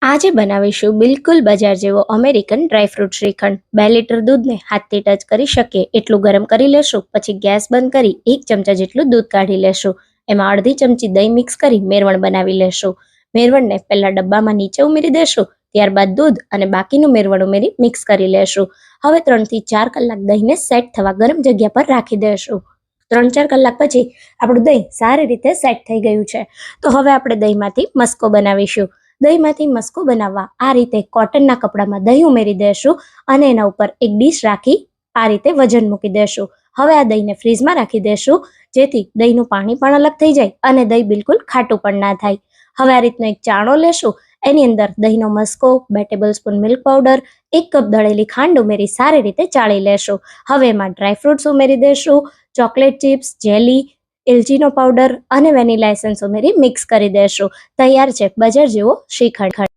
આજે બનાવીશું બિલકુલ બજાર જેવો અમેરિકન ડ્રાયફ્રૂટ શ્રીખંડ। 2 લીટર દૂધને હાથથી ટચ કરી શકીએ એટલું ગરમ કરી લેશું। પછી ગેસ બંધ કરી 1 ચમચા જેટલું દૂધ કાઢી લેશું। એમાં અડધી ચમચી દહીં મિક્સ કરી મેરવણ બનાવી લેશું। મેરવણને પહેલા ડબ્બામાં નીચે ઉમેરી દેશું, ત્યારબાદ દૂધ અને બાકીનું મેરવણ ઉમેરી મિક્સ કરી લેશું। હવે 3 થી 4 કલાક દહીંને સેટ થવા ગરમ જગ્યા પર રાખી દેશું। 3-4 કલાક પછી આપણું દહીં સારી રીતે સેટ થઈ ગયું છે, તો હવે આપણે દહીંમાંથી મસ્કો બનાવીશું। દહીંમાંથી મસ્કો બનાવવા આ રીતે કોટનના કપડામાં દહીં ઉમેરી દેશું અને એના ઉપર એક ડીશ રાખી આ રીતે વજન મૂકી દેશું। હવે આ દહીંને ફ્રીઝમાં રાખી દેશું, જેથી દહીંનું પાણી પણ અલગ થઈ જાય અને દહીં બિલકુલ ખાટું પણ ના થાય। હવે આ રીતનો એક ચાણો લેશું, એની અંદર દહીંનો મસ્કો, 2 ટેબલસ્પૂન મિલ્ક પાવડર, 1 કપ દળેલી ખાંડ ઉમેરી સારી રીતે ચાળી લેશું। હવે એમાં ડ્રાયફ્રૂટ્સ ઉમેરી દેશું, ચોકલેટ ચિપ્સ, જેલી, એલચીનો પાવડર અને વેનીલા એસેન્સ ઉમેરી મિક્સ કરી દેશું। તૈયાર છે બજાર જેવો શ્રીખંડ।